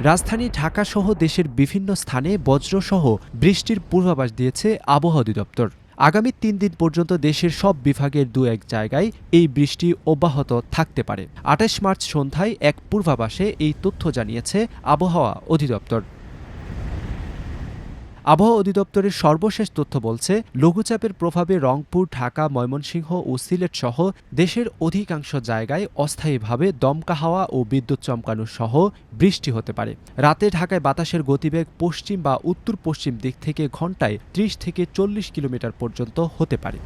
রাজধানী ঢাকাসহ দেশের বিভিন্ন স্থানে বজ্রসহ বৃষ্টির পূর্বাভাস দিয়েছে আবহাওয়া অধিদপ্তর। আগামী ৩ দিন পর্যন্ত দেশের সব বিভাগের দু-এক জায়গায় এই বৃষ্টি অব্যাহত থাকতে পারে। ২৮ মার্চ সন্ধ্যায় এক পূর্বাভাসে এই তথ্য জানিয়েছে আবহাওয়া অধিদপ্তর। আবহাওয়া অধিদপ্তরের সর্বশেষ তথ্য বলছে, লঘুচাপের প্রভাবে রংপুর, ঢাকা, ময়মনসিংহ ও সিলেট সহ দেশের অধিকাংশ জায়গায় অস্থায়ীভাবে দমকা হাওয়া ও বিদ্যুৎ চমকানো সহ বৃষ্টি হতে পারে। রাতে ঢাকায় বাতাসের গতিবেগ পশ্চিম বা উত্তর পশ্চিম দিক থেকে ঘণ্টায় ৩০ থেকে ৪০ কিলোমিটার পর্যন্ত হতে পারে।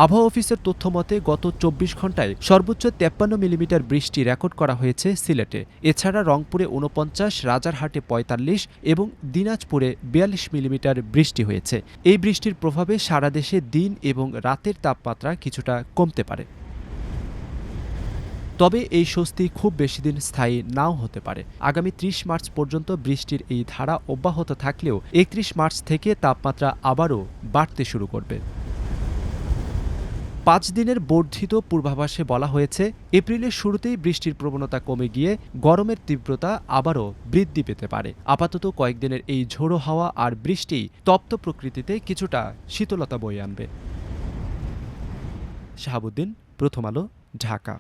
আবহাওয়া অফিসের তথ্যমতে গত ২৪ ঘণ্টায় সর্বোচ্চ ৫৩ মিলিমিটার বৃষ্টি রেকর্ড করা হয়েছে সিলেটে। এছাড়া রংপুরে ৪৯, রাজারহাটে ৪৫ এবং দিনাজপুরে ৪২ মিলিমিটার বৃষ্টি হয়েছে। এই বৃষ্টির প্রভাবে সারা দেশে দিন এবং রাতের তাপমাত্রা কিছুটা কমতে পারে। তবে এই স্বস্তি খুব বেশি দিন স্থায়ী নাও হতে পারে। আগামী ৩০ মার্চ পর্যন্ত বৃষ্টির এই ধারা অব্যাহত থাকলেও ৩১ মার্চ থেকে তাপমাত্রা আবারও বাড়তে শুরু করবে। ৫ দিনের বর্ধিত পূর্বাভাসে বলা হয়েছে, এপ্রিলের শুরুতেই বৃষ্টির প্রবণতা কমে গিয়ে গরমের তীব্রতা আবারও বৃদ্ধি পেতে পারে। আপাতত কয়েকদিনের এই ঝোড়ো হাওয়া আর বৃষ্টি তপ্ত প্রকৃতিতে কিছুটা শীতলতা বয়ে আনবে। শাহাবুদ্দিন, প্রথম আলো, ঢাকা।